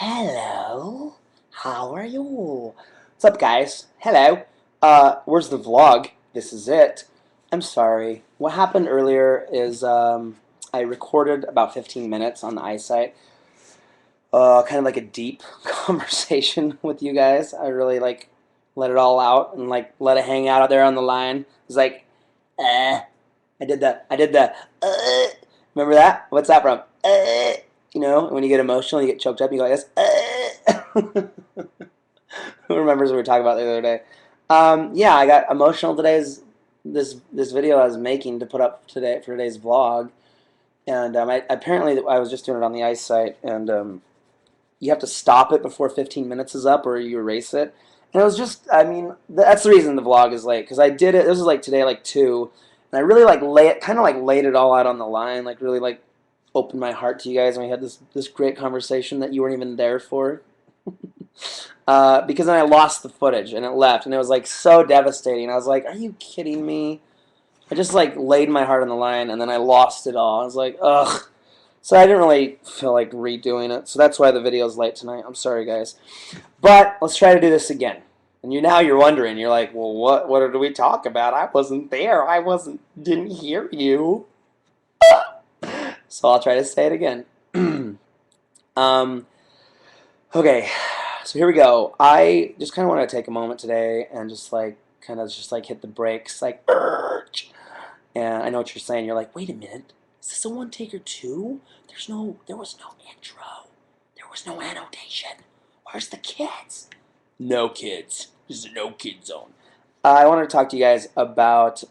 Hello, how are you? What's up, guys? Hello. Where's the vlog? This is it. I'm sorry. What happened earlier is I recorded about 15 minutes on the eyesight. Kind of like a deep conversation with you guys. I really let it all out and let it hang out there on the line. It's like, I did that. Remember that? What's that from? You know, when you get emotional, you get choked up, you go like this. Who remembers what we were talking about the other day? Yeah, I got emotional today's this video I was making to put up today for today's vlog, and apparently I was just doing it on the ice site, and you have to stop it before 15 minutes is up, or you erase it. And it was just, I mean, that's the reason the vlog is late because I did it. This was like today, like 2, and I really laid it all out on the line, like really opened my heart to you guys, and we had this great conversation that you weren't even there for. Because then I lost the footage and it left, and it was like so devastating. I was like, "Are you kidding me?" I just laid my heart on the line, and then I lost it all. I was like, "Ugh." So I didn't really feel like redoing it. So that's why the video's late tonight. I'm sorry, guys, but let's try to do this again. And you're wondering, you're like, "Well, what did we talk about? I wasn't there. Didn't hear you." So I'll try to say it again. um, okay. So here we go. I just kind of want to take a moment today and just hit the brakes, and I know what you're saying. You're like, wait a minute, is this a one taker too? There was no intro, there was no annotation. Where's the kids? No kids. This is a no kid zone. I wanted to talk to you guys about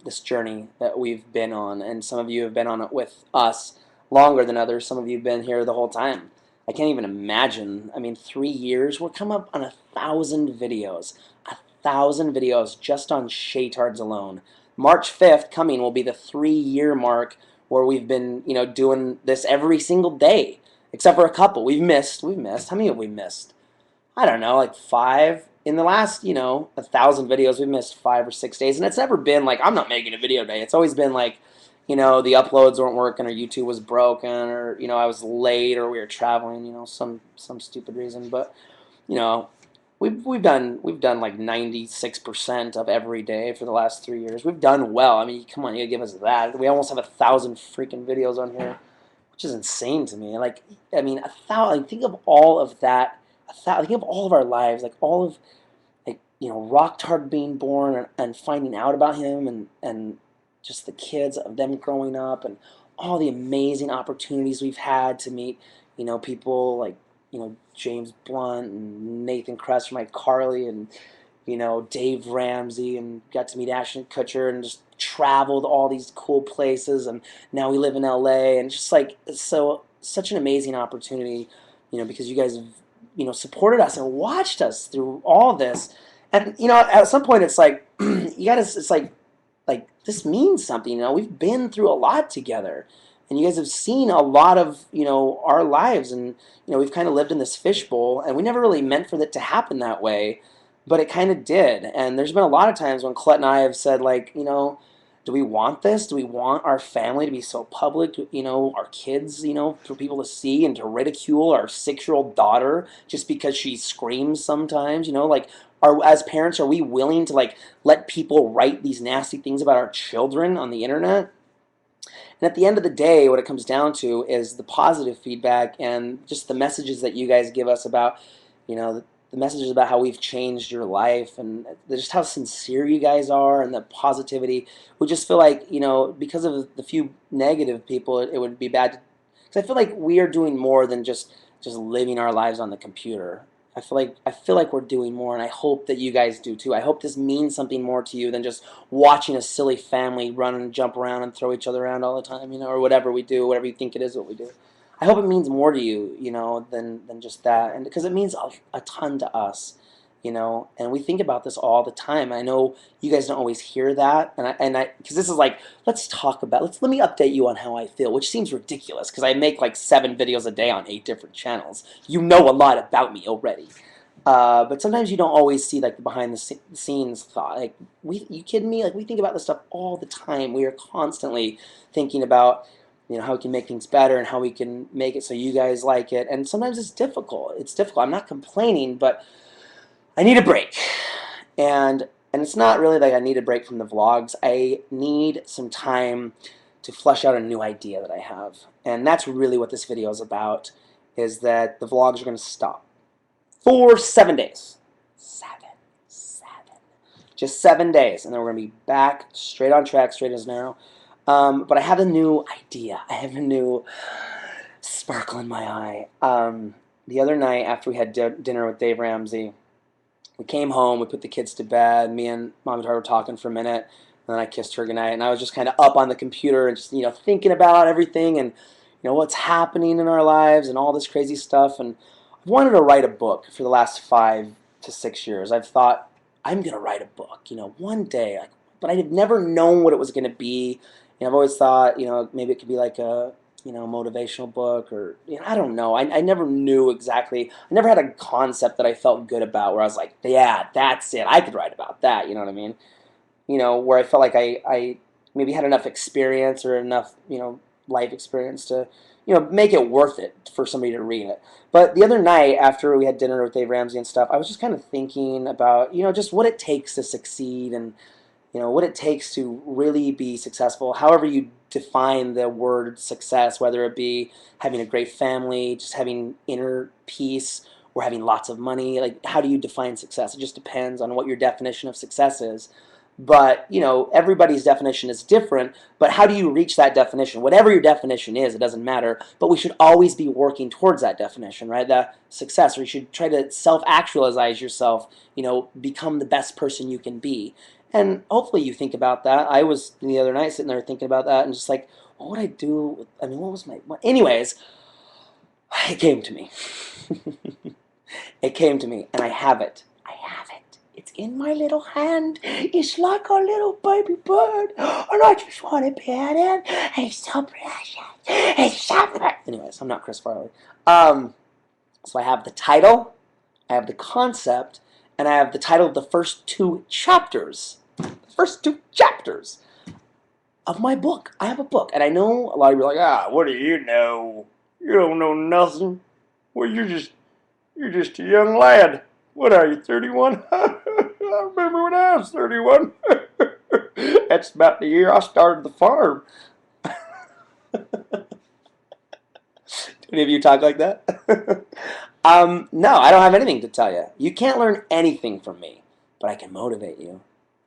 this journey that we've been on, and some of you have been on it with us longer than others. Some of you have been here the whole time. I can't even imagine. I mean, 3 years. We're coming up on 1,000 videos. 1,000 videos just on SHAYTARDS alone. March 5th coming will be the 3-year mark where we've been, doing this every single day, except for a couple. We've missed. How many have we missed? I don't know, like 5. In the last, 1,000 videos, we missed 5 or 6 days, and it's never been like I'm not making a video today. It's always been like, the uploads weren't working, or YouTube was broken, or I was late, or we were traveling, some stupid reason. But we've done like 96% of every day for the last 3 years. We've done well. I mean, come on, you gotta give us that. We almost have 1,000 freaking videos on here, which is insane to me. Like, I mean, 1,000. Think of all of that. Think of all of our lives, like all of Rocktard being born, and finding out about him, and just the kids of them growing up, and all the amazing opportunities we've had to meet, people like, James Blunt and Nathan Kress from iCarly, and, Dave Ramsey, and got to meet Ashton Kutcher, and just traveled all these cool places, and now we live in LA, and just like, such an amazing opportunity, because you guys have, supported us and watched us through all this. And at some point, it's like you gotta. It's like this means something. We've been through a lot together, and you guys have seen a lot of our lives, and we've kind of lived in this fishbowl, and we never really meant for it to happen that way, but it kind of did. And there's been a lot of times when Colette and I have said, like, do we want this? Do we want our family to be so public? Our kids, for people to see and to ridicule our 6-year-old daughter just because she screams sometimes? As parents, are we willing to let people write these nasty things about our children on the internet? And at the end of the day, what it comes down to is the positive feedback and just the messages that you guys give us about, the messages about how we've changed your life, and just how sincere you guys are, and the positivity. We just feel like, because of the few negative people, it would be bad. Because I feel like we are doing more than just living our lives on the computer. I feel like we're doing more, and I hope that you guys do too. I hope this means something more to you than just watching a silly family run and jump around and throw each other around all the time, or whatever we do, whatever you think it is what we do. I hope it means more to you, than just that, and because it means a ton to us, and we think about this all the time. I know you guys don't always hear that, because this is like, let me update you on how I feel, which seems ridiculous because I make like 7 videos a day on 8 different channels. You know a lot about me already. But sometimes you don't always see like the behind the scenes thought. Like, you kidding me? Like, we think about this stuff all the time. We are constantly thinking about, you know, how we can make things better and how we can make it so you guys like it. And sometimes it's difficult. It's difficult. I'm not complaining, but I need a break. And it's not really like I need a break from the vlogs. I need some time to flesh out a new idea that I have. And that's really what this video is about, is that the vlogs are going to stop for 7 days. Seven. Just 7 days. And then we're going to be back straight on track, straight as an arrow. But I have a new idea. I have a new sparkle in my eye. The other night after we had dinner with Dave Ramsey, we came home, we put the kids to bed, me and Mom and Dad were talking for a minute, and then I kissed her goodnight, and I was just kind of up on the computer and just, you know, thinking about everything and, you know, what's happening in our lives and all this crazy stuff. And I've wanted to write a book for the last 5 to 6 years. I've thought, I'm going to write a book, you know, one day, like, but I've never known what it was going to be. You know, I've always thought, you know, maybe it could be like a, you know, motivational book, or, you know, I don't know. I never knew exactly. I never had a concept that I felt good about where I was like, yeah, that's it. I could write about that. You know what I mean? You know, where I felt like I maybe had enough experience or enough, you know, life experience to, you know, make it worth it for somebody to read it. But the other night after we had dinner with Dave Ramsey and stuff, I was just kind of thinking about, you know, just what it takes to succeed, and, you know, what it takes to really be successful, however you define the word success, whether it be having a great family, just having inner peace, or having lots of money. Like, how do you define success? It just depends on what your definition of success is. But, you know, everybody's definition is different, but how do you reach that definition? Whatever your definition is, it doesn't matter, but we should always be working towards that definition, right? That success, or you should try to self-actualize yourself, you know, become the best person you can be. And hopefully you think about that. I was the other night sitting there thinking about that and just like, what would I do? I mean, what was my... Anyways, it came to me. It came to me, and I have it. I have it. It's in my little hand. It's like a little baby bird, and I just want to pet it. It's so precious. It's so precious. Anyways, I'm not Chris Farley. So I have the title, I have the concept, and I have the title of the first 2 chapters. The first 2 chapters of my book. I have a book, and I know a lot of you are like, what do you know? You don't know nothing. Well, you're just a young lad. What are you, 31? I remember when I was 31. That's about the year I started the farm. Do any of you talk like that? No, I don't have anything to tell you. You can't learn anything from me, but I can motivate you.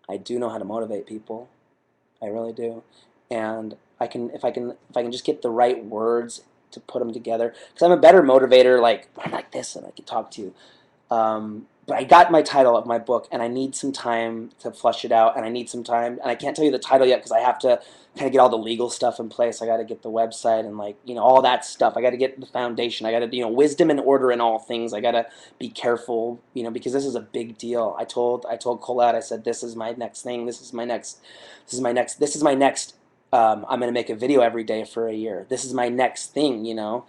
I do know how to motivate people. I really do. And if I can just get the right words to put them together, because I'm a better motivator, like, I'm like this, and I can talk to you. But I got my title of my book, and I need some time to flush it out, and I need some time, and I can't tell you the title yet because I have to kind of get all the legal stuff in place. I got to get the website and, like, you know, all that stuff. I got to get the foundation. I got to, you know, wisdom and order in all things. I got to be careful, you know, because this is a big deal. I told Colette, I said, this is my next thing. I'm going to make a video every day for a year. This is my next thing, you know.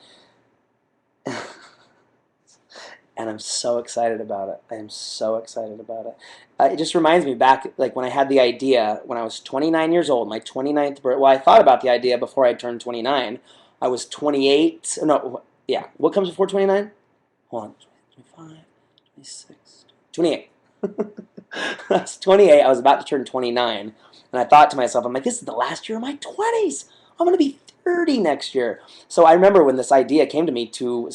And I'm so excited about it. I am so excited about it. It just reminds me back, like, when I had the idea when I was 29 years old, my 29th birthday. Well, I thought about the idea before I turned 29. I was 28. No, yeah. What comes before 29? Hold on. 25, 26, 28. I was 28. I was about to turn 29. And I thought to myself, I'm like, this is the last year of my 20s. I'm going to be 30 next year. So I remember when this idea came to me to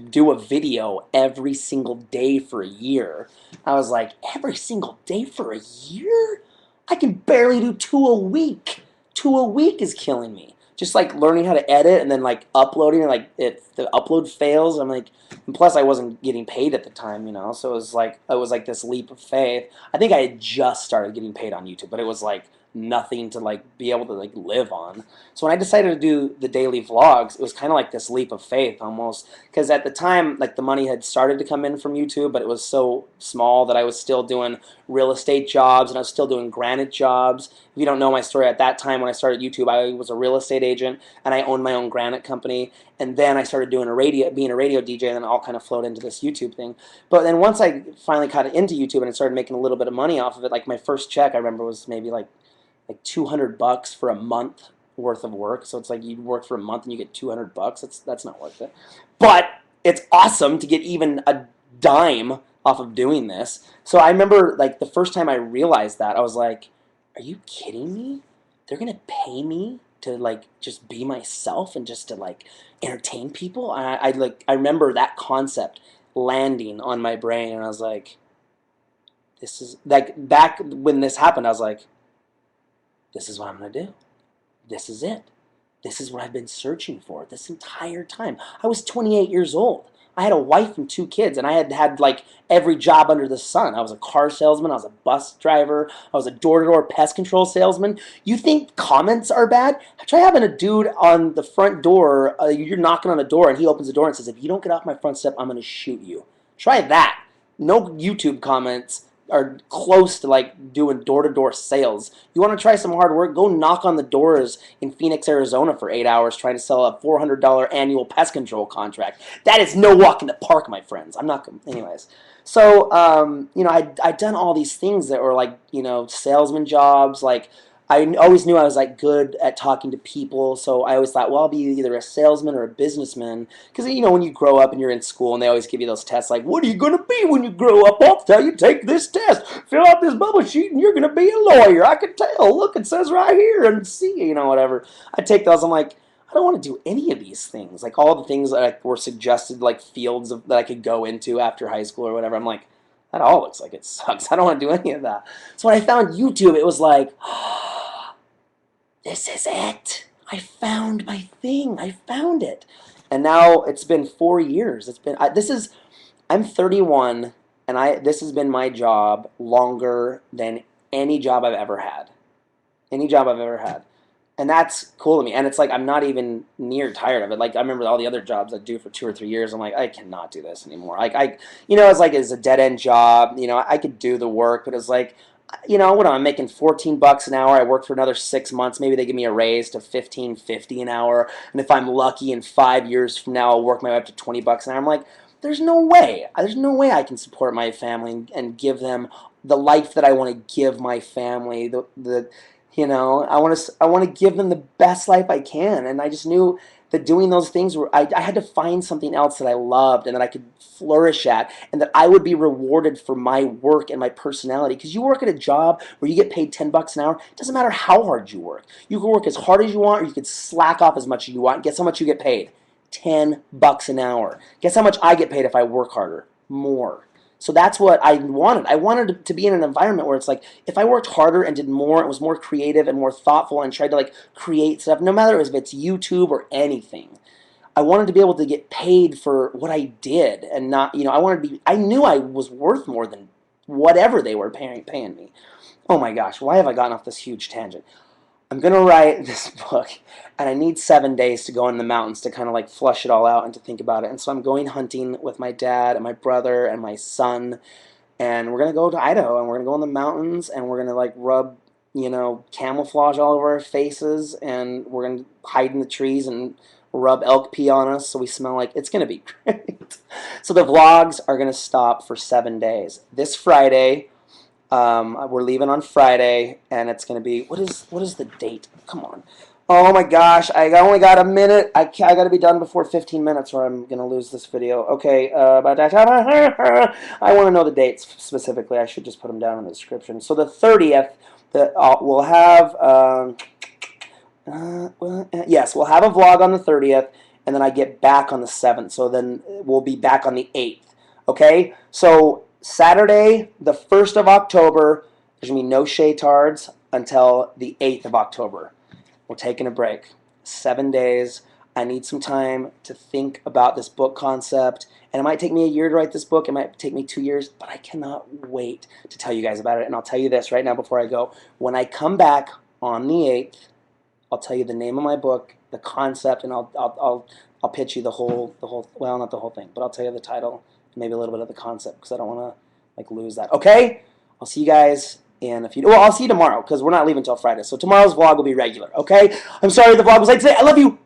do a video every single day for a year. I was like, every single day for a year? I can barely do 2 a week. 2 a week is killing me. Just like learning how to edit and then like uploading, and like the upload fails. I'm like, and plus I wasn't getting paid at the time, you know. So it was like this leap of faith. I think I had just started getting paid on YouTube, but it was like nothing to like be able to like live on. So when I decided to do the daily vlogs, it was kind of like this leap of faith almost, because at the time, like, the money had started to come in from YouTube, but it was so small that I was still doing real estate jobs, and I was still doing granite jobs. If you don't know my story, at that time when I started YouTube, I was a real estate agent, and I owned my own granite company, and then I started doing being a radio DJ, and then it all kind of flowed into this YouTube thing. But then once I finally got into YouTube and I started making a little bit of money off of it, like, my first check I remember was maybe like $200 for a month worth of work. So it's like you work for a month and you get $200. That's not worth it. But it's awesome to get even a dime off of doing this. So I remember like the first time I realized that, I was like, are you kidding me? They're gonna pay me to like just be myself and just to like entertain people. I remember that concept landing on my brain, and I was like, this is like back when this happened. I was like, this is what I'm gonna do. This is it. This is what I've been searching for this entire time. I was 28 years old. I had a wife and 2 kids, and I had like every job under the sun. I was a car salesman. I was a bus driver. I was a door-to-door pest control salesman. You think comments are bad? Try having a dude on the front door. You're knocking on a door, and he opens the door and says, if you don't get off my front step, I'm going to shoot you. Try that. No YouTube comments are close to like doing door-to-door sales. You want to try some hard work? Go knock on the doors in Phoenix, Arizona for 8 hours trying to sell a $400 annual pest control contract. That is no walk in the park, my friends. I'm not gonna, anyways. So, you know, I'd done all these things that were like, you know, salesman jobs. Like, I always knew I was like good at talking to people, so I always thought, well, I'll be either a salesman or a businessman. Because you know, when you grow up and you're in school, and they always give you those tests, like, what are you gonna be when you grow up? I'll tell you, take this test, fill out this bubble sheet, and you're gonna be a lawyer. I can tell. Look, it says right here, and see, you know, whatever. I take those. I'm like, I don't want to do any of these things. Like all the things that were suggested, like fields that I could go into after high school or whatever. I'm like, that all looks like it sucks. I don't want to do any of that. So when I found YouTube, it was like, this is it. I found my thing. I found it. And now it's been 4 years. It's been I'm 31, and this has been my job longer than any job I've ever had. Any job I've ever had. And that's cool to me. And it's like I'm not even near tired of it. Like I remember all the other jobs I do for 2 or 3 years. I'm like, I cannot do this anymore. Like you know, it's a dead end job. You know, I could do the work, but it's like, you know, what am I making? $14 an hour. I work for another 6 months. Maybe they give me a raise to $15.50 an hour. And if I'm lucky, in 5 years from now, I'll work my way up to $20 an hour. I'm like, there's no way. There's no way I can support my family and give them the life that I want to give my family. You know, I want to give them the best life I can. And I just knew that doing those things I had to find something else that I loved and that I could flourish at, and that I would be rewarded for my work and my personality. Because you work at a job where you get paid $10 an hour, it doesn't matter how hard you work. You can work as hard as you want, or you can slack off as much as you want. Guess how much you get paid? $10 an hour. Guess how much I get paid if I work harder? More. So that's what I wanted. I wanted to be in an environment where it's like, if I worked harder and did more, and was more creative and more thoughtful and tried to like create stuff, no matter if it's YouTube or anything, I wanted to be able to get paid for what I did, and not, you know, I knew I was worth more than whatever they were paying me. Oh my gosh, why have I gotten off this huge tangent? I'm going to write this book, and I need 7 days to go in the mountains to kind of like flush it all out and to think about it. And so I'm going hunting with my dad and my brother and my son, and we're going to go to Idaho, and we're going to go in the mountains, and we're going to like rub, you know, camouflage all over our faces, and we're going to hide in the trees and rub elk pee on us so we smell like, it's going to be great. So the vlogs are going to stop for 7 days. This Friday, we're leaving on Friday, and it's going to be, what is the date? Come on. Oh my gosh, I only got a minute. I got to be done before 15 minutes or I'm going to lose this video. Okay, about that time, I want to know the dates specifically. I should just put them down in the description. So the 30th, we'll have, yes, we'll have a vlog on the 30th, and then I get back on the 7th. So then we'll be back on the 8th. Okay, so Saturday, the 1st of October, there's going to be no SHAYTARDS until the 8th of October. We're taking a break. 7 days. I need some time to think about this book concept. And it might take me a year to write this book. It might take me 2 years. But I cannot wait to tell you guys about it. And I'll tell you this right now before I go. When I come back on the 8th, I'll tell you the name of my book, the concept, and I'll pitch you the whole, well, not the whole thing, but I'll tell you the title, maybe a little bit of the concept, because I don't want to like lose that. Okay? I'll see you guys in a few. Well, I'll see you tomorrow, because we're not leaving until Friday. So tomorrow's vlog will be regular. Okay? I'm sorry the vlog was late today. I love you.